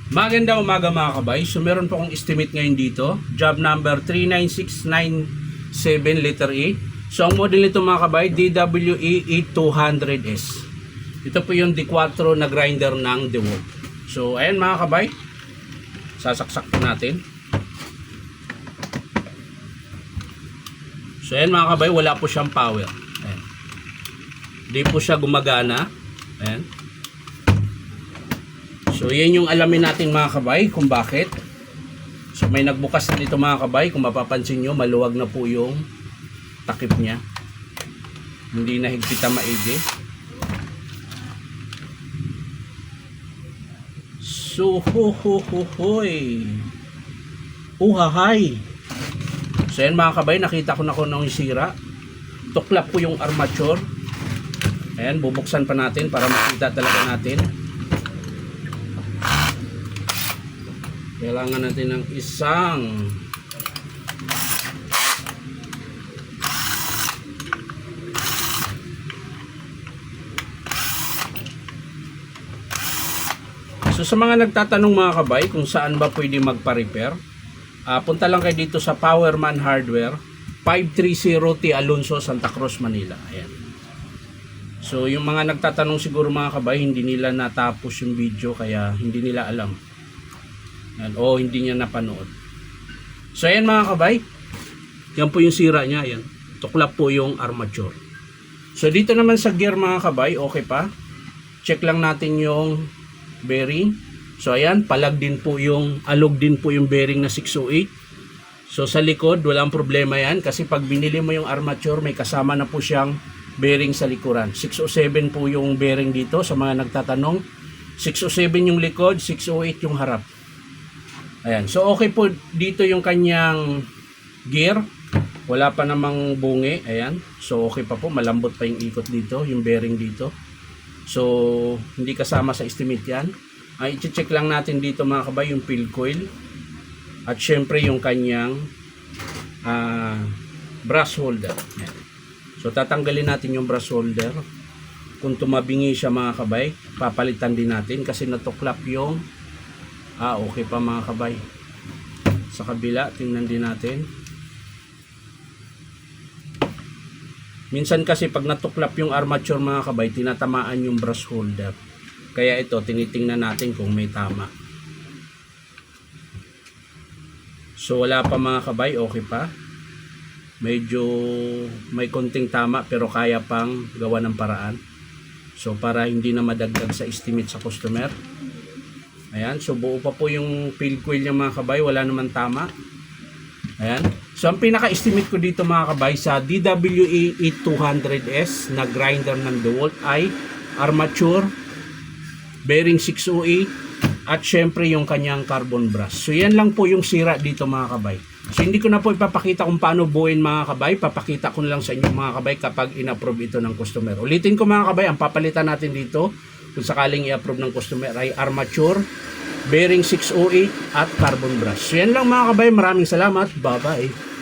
Magandang umaga mga kabay. So meron po akong estimate ngayon dito. Job number 39697 letter A. So ang model nito mga kabay, DWE8200S. Ito po yung D4 na grinder ng DeWalt. So ayan mga kabay. Sasaksak po natin. So ayan mga kabay, wala po siyang power. Ayan. Di po siya gumagana. Ayan. So yan yung alamin natin mga kabay kung bakit. So may nagbukas na dito mga kabay. Kung mapapansin nyo, maluwag na po yung takip niya. Hindi na higpita maigi. So uhahay. So yan mga kabay, nakita ko na kung anong sira. Tuklap po yung armature. Ayan, bubuksan pa natin para makita talaga natin. Kailangan natin ng isang So sa mga nagtatanong mga kabay kung saan ba pwede magpa-repair, punta lang kayo dito sa Powerman Hardware, 530T Alonso, Santa Cruz, Manila. Ayan. So yung mga nagtatanong siguro mga kabay, hindi nila natapos yung video kaya hindi nila alam. O hindi niya napanood. So ayan mga kabay, yan po yung sira niya. Ayan. Tuklap po yung armature. So dito naman sa gear mga kabay, okay pa. Check lang natin yung bearing. So ayan, palag din po yung, alog din po yung bearing na 608. So sa likod, walang problema yan. Kasi pag binili mo yung armature, may kasama na po siyang bearing sa likuran. 607 po yung bearing dito sa mga nagtatanong. 607 yung likod, 608 yung harap. Ayan. So okay po dito yung kanyang gear. Wala pa namang bungi. Ayan. So okay pa po. Malambot pa yung ikot dito. Yung bearing dito. So hindi kasama sa estimate yan. I-check lang natin dito mga kabay yung field coil. At syempre yung kanyang brush holder. Ayan. So tatanggalin natin yung brush holder. Kung tumabingi siya mga kabay, papalitan din natin kasi natuklap yung okay pa mga kabay. Sa kabila, tingnan din natin. Minsan kasi pag natuklap yung armature mga kabay, tinatamaan yung brush holder. Kaya ito, tinitingnan natin kung may tama. So wala pa mga kabay, okay pa. Medyo may konting tama pero kaya pang gawa ng paraan. So para hindi na madagdag sa estimate sa customer. Ayan, so buo pa po yung field coil niya mga kabay, wala naman tama. Ayan. So ang pinaka-estimate ko dito mga kabay sa DWE8200S na grinder ng DeWalt ay armature, bearing 608 at syempre yung kanyang carbon brush. So yan lang po yung sira dito mga kabay. So hindi ko na po ipapakita kung paano buuin mga kabay, papakita ko na lang sa inyo mga kabay kapag in-approve ito ng customer. Ulitin ko mga kabay, ang papalitan natin dito kung sakaling i-approve ng customer ay armature, bearing 608 at carbon brush. So yan lang mga kabay, maraming salamat, bye bye.